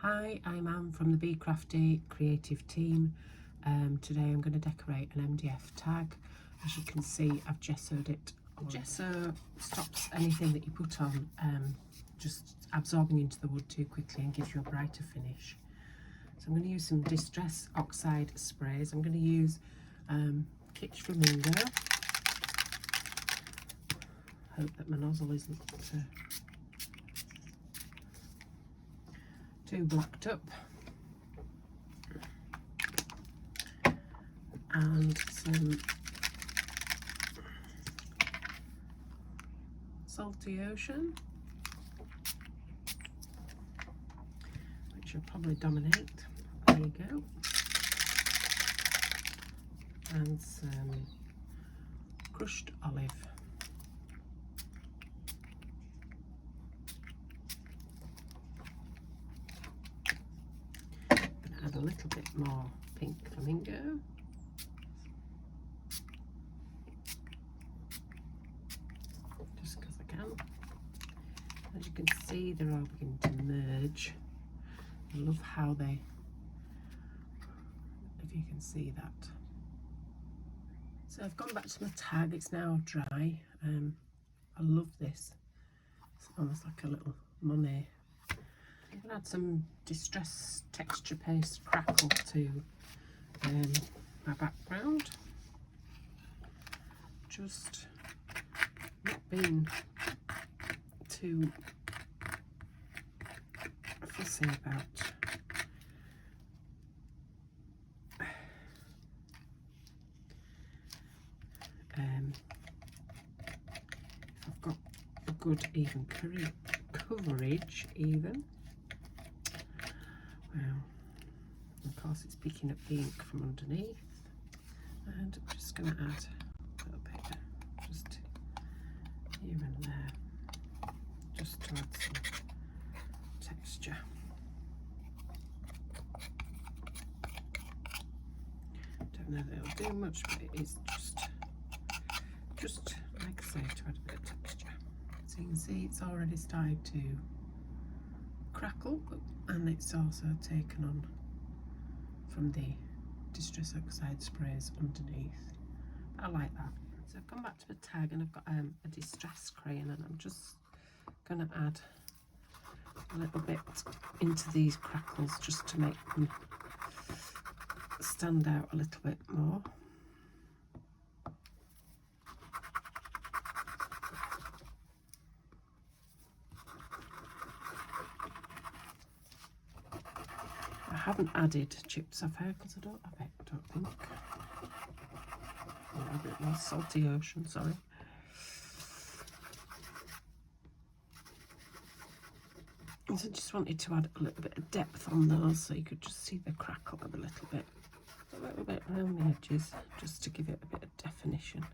Hi, I'm Anne from the Be Crafty creative team. Today I'm going to decorate an MDF tag. As you can see, I've gessoed it. Gesso stops anything that you put on just absorbing into the wood too quickly and gives you a brighter finish. So I'm going to use some Distress Oxide sprays. I'm going to use Kitsch Flamingo. Hope that my nozzle isn't too blocked up. And some Salty Ocean, which will probably dominate. There you go. And some crushed olive. I'm going to add a little bit more pink flamingo. Just because I can. As you can see, they're all beginning to merge. I love how they, if you can see that. So I've gone back to my tag, it's now dry. I love this. It's almost like a little money. I'm going to add some Distress Texture Paste Crackle to my background. Just not being too fussy about if I've got a good even coverage even. Well, of course it's picking up the ink from underneath, and I'm just going to add a little bit just here and there, just to add some texture. Don't know that it'll do much, but it is just like I say, to add a bit of texture. So you can see it's already started to crackle, and it's also taken on from the Distress Oxide sprays underneath. I like that. So I've gone back to the tag and I've got a distress crayon, and I'm just going to add a little bit into these crackles just to make them stand out a little bit more. I haven't added chips of hair because I don't have it, I don't think. A bit more Salty Ocean, sorry. So I just wanted to add a little bit of depth on those so you could just see the crackle a little bit around the edges, just to give it a bit of definition.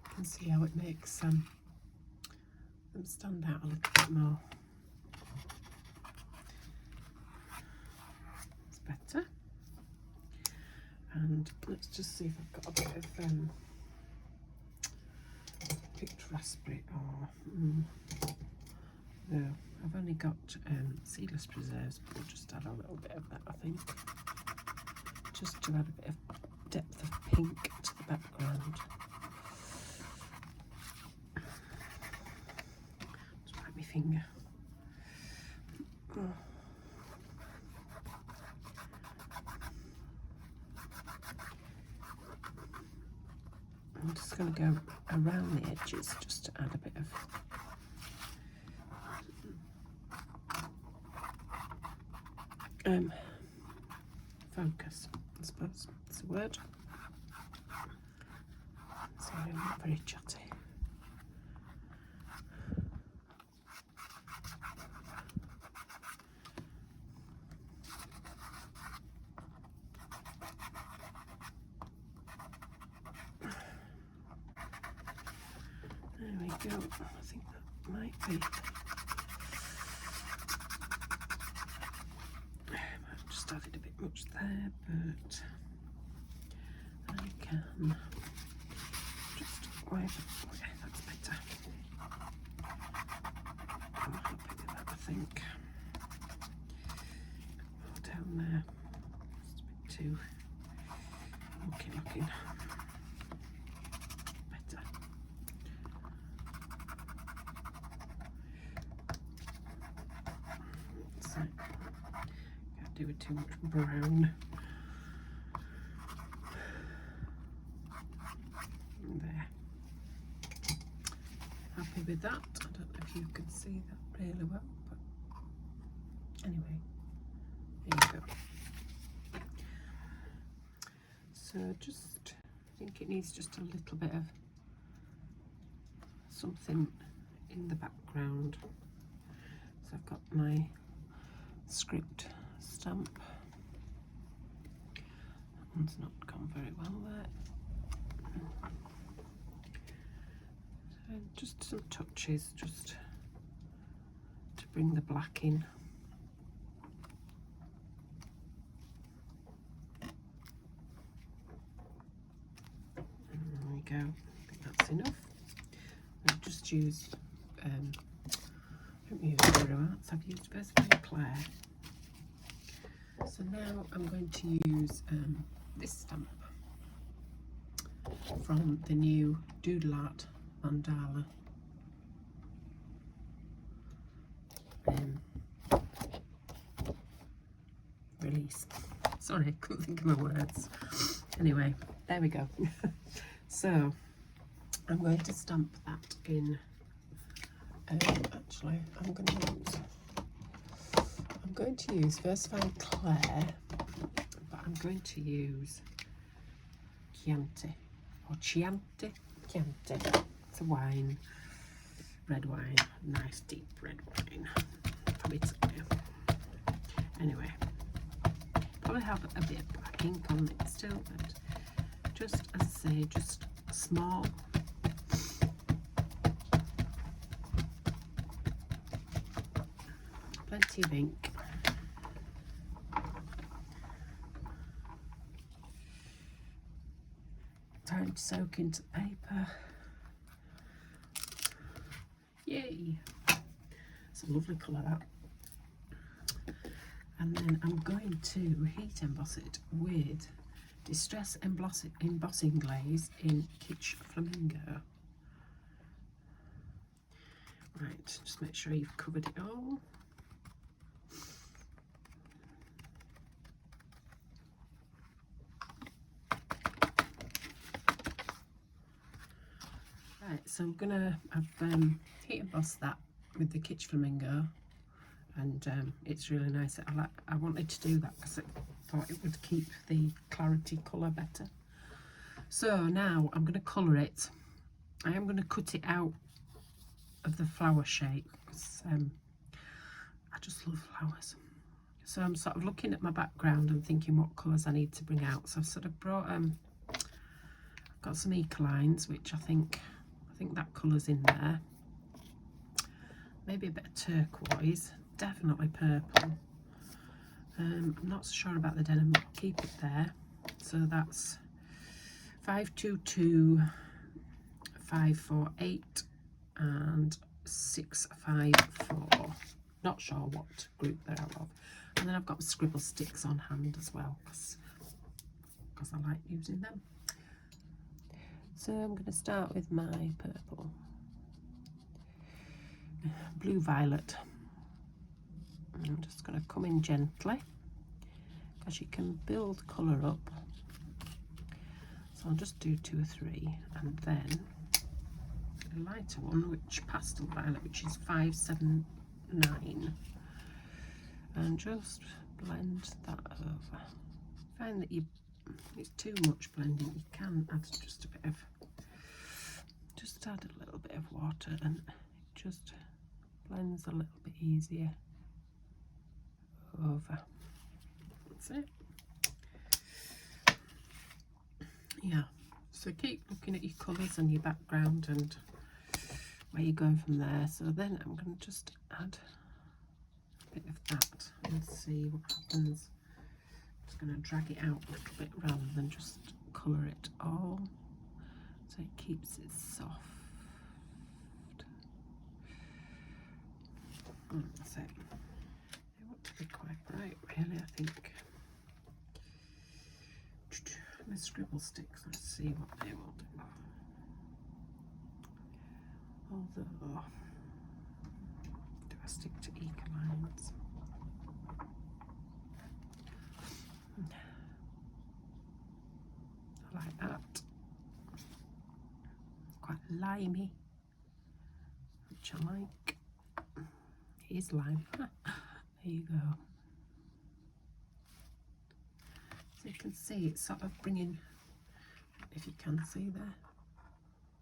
You can see how it makes them stand out a little bit more. It's better. And let's just see if I've got a bit of picked raspberry. No, I've only got seedless preserves, but we'll just add a little bit of that, I think, just to add a bit of depth of pink to the background. Just bite my finger. I'm just going to go around the edges just to add a bit of focus, I suppose that's the word. Sorry, I'm not very chatty. There we go. I think that might be there, but I can just wipe it away. That's better. I'm happy with that, I think. Down there, just a bit too looking. Better. So, can't do it too much brown. There. Happy with that. I don't know if you can see that really well, but anyway, there you go. So just, I think it needs just a little bit of something in the background. So I've got my script stamp. That one's not gone very well there. So just some touches just to bring the black in. There we go. I think that's enough. I've just used, I haven't used zero arts, I've used Versatile Claire. So now I'm going to use this stamp from the new Doodle Art Mandala. Release. Sorry, I couldn't think of my words. Anyway, there we go. So I'm going to stamp that in. Actually, I'm going to use Versatile Claire, but I'm going to use Chianti or Chianti. It's a wine, red wine, nice deep red wine from Italy. Anyway, probably have a bit of black ink on it still, but just as I say, just small. Plenty of ink. Time to soak into the paper. Yay! It's a lovely colour, that. And then I'm going to heat emboss it with Distress Embossing Glaze in Kitsch Flamingo. Right, just make sure you've covered it all. Right, so I'm gonna have heat embossed that with the Kitsch Flamingo, and it's really nice. I wanted to do that because I thought it would keep the clarity colour better. So now I'm going to colour it. I am going to cut it out of the flower shape because I just love flowers. So I'm sort of looking at my background and thinking what colours I need to bring out. So I've sort of brought I've got some Ecolines, which I think that colour's in there. Maybe a bit of turquoise, definitely purple. I'm not so sure about the denim, but I'll keep it there. So that's 522, 548 and 654. Not sure what group they're out of. And then I've got scribble sticks on hand as well because I like using them. So I'm going to start with my purple. Blue violet. I'm just going to come in gently because you can build colour up. So I'll just do 2 or 3, and then a lighter one, which pastel violet, which is 579, and just blend that over. Find that it's too much blending, you can add just a bit of, just add a little bit of water, and it just blends a little bit easier over. That's it. Yeah, so keep looking at your colours and your background and where you're going from there. So then I'm going to just add a bit of that and see what happens Just going to drag it out a little bit rather than just colour it all, so it keeps it soft. That's it. They want to be quite bright, really, I think. My scribble sticks, let's see what they will do. Although, do I stick to Ecolines? I like that. Quite limey, which I like. It is lime. There you go. So you can see it's sort of bringing, if you can see there,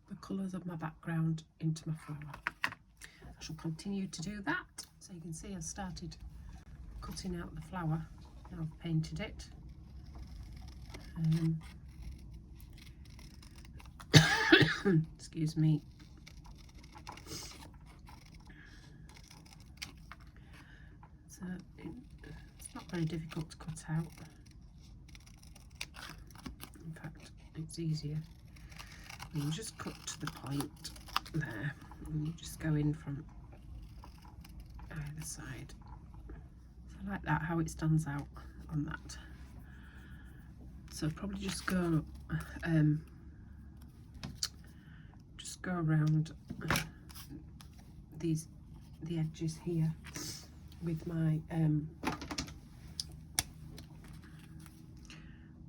the colours of my background into my flower. I shall continue to do that. So you can see I've started cutting out the flower. Now I've painted it. Excuse me. So it's not very difficult to cut out. In fact, it's easier. You just cut to the point there, and you just go in from either side. So I like that, how it stands out on that. So probably just go around the edges here with my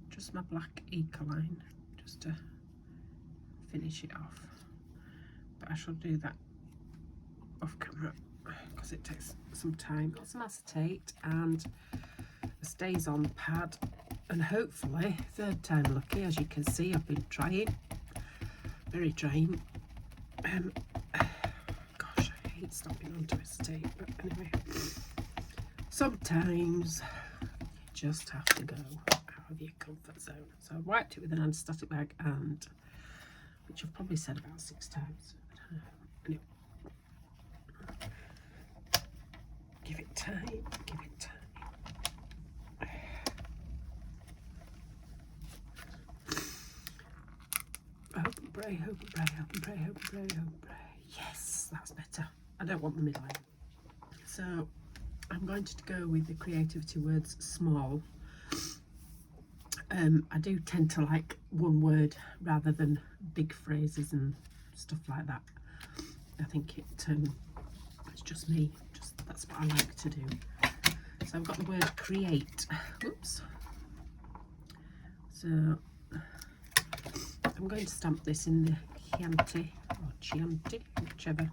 just my black Ecoline, just to finish it off. But I shall do that off camera because it takes some time. Got some acetate and a stays on pad, and hopefully third time lucky. As you can see, I've been trying, very trying. Gosh, I hate stopping onto acetate, but anyway, sometimes you just have to go out of your comfort zone. So I wiped it with an anti-static bag, and which I've probably said about 6 times. Anyway, give it time, give it time. Hope and pray, hope and pray, hope and pray, hope and pray, hope and pray. Yes, that's better. I don't want the midline. So I'm going to go with the creativity words small. I do tend to like one word rather than big phrases and stuff like that. I think it's just me. That's what I like to do. So I've got the word create. Whoops. So I'm going to stamp this in the Chianti or Chianti, whichever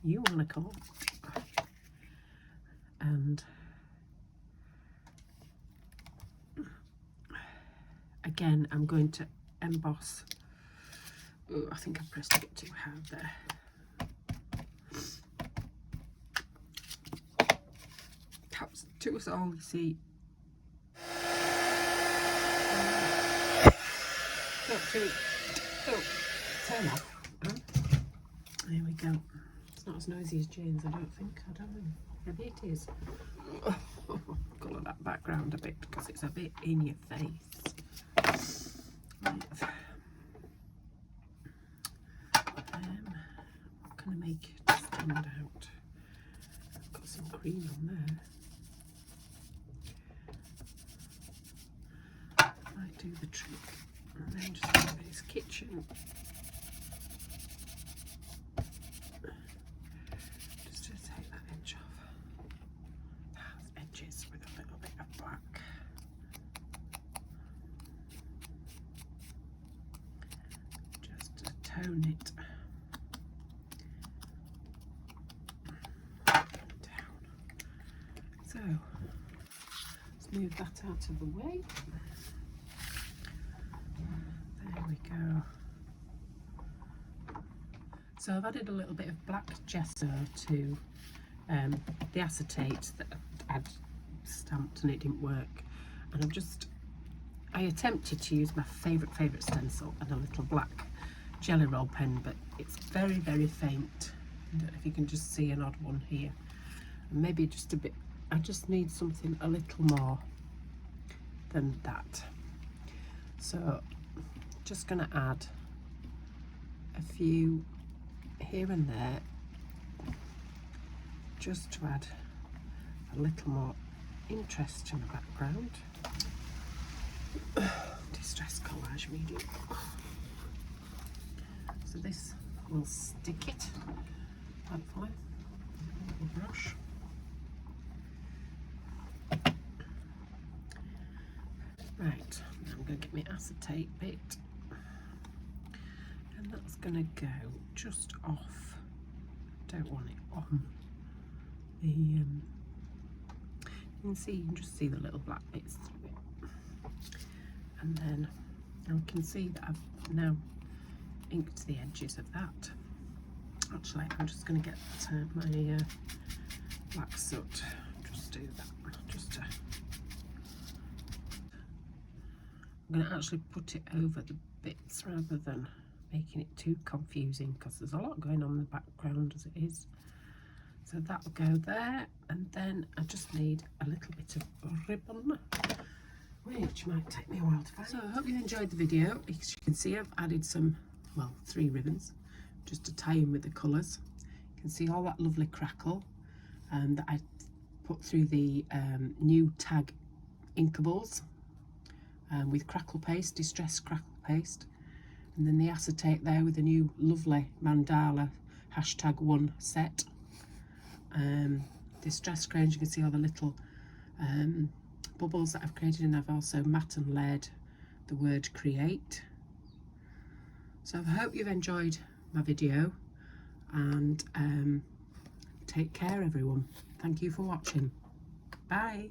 you want to call it. And again, I'm going to emboss. Oh, I think I pressed a bit too hard there. That's too small, you see. Don't turn off. Huh? There we go. It's not as noisy as Jane's, I don't think. I don't know. Maybe it is. Colour that background a bit because it's a bit in your face. Right. What can I make to stand out? I've got some green on there. Might do the trick. And then just do this kitchen. Just to take that edge off. Those edges with a little bit of black. Just to tone it down. So let's move that out of the way. There we go. So I've added a little bit of black gesso to the acetate that I'd stamped and it didn't work. And I attempted to use my favourite stencil and a little black jelly roll pen, but it's very, very faint. I don't know if you can just see an odd one here. And maybe just a bit, I just need something a little more than that. So just going to add a few here and there, just to add a little more interest to the background. Distress collage medium. So this will stick it, hopefully, with a brush. Right, now I'm going to get my acetate bit, and that's going to go just off. Don't want it on the. You can just see the little black bits through it, and then I can see that I've now inked the edges of that. Actually, I'm just going to get my black soot. Just do that. Just I'm going to actually put it over the bits rather than making it too confusing, because there's a lot going on in the background as it is. So that'll go there, and then I just need a little bit of ribbon, which might take me a while to find. So I hope you enjoyed the video. As you can see, I've added some, well, 3 ribbons just to tie in with the colours. You can see all that lovely crackle that I put through the new Tag Inkables with crackle paste, distress crackle paste, and then the acetate there with the new lovely mandala #1 set. Distress grains, you can see all the little bubbles that I've created, and I've also matte and layered the word create. So I hope you've enjoyed my video, and take care everyone. Thank you for watching. Bye.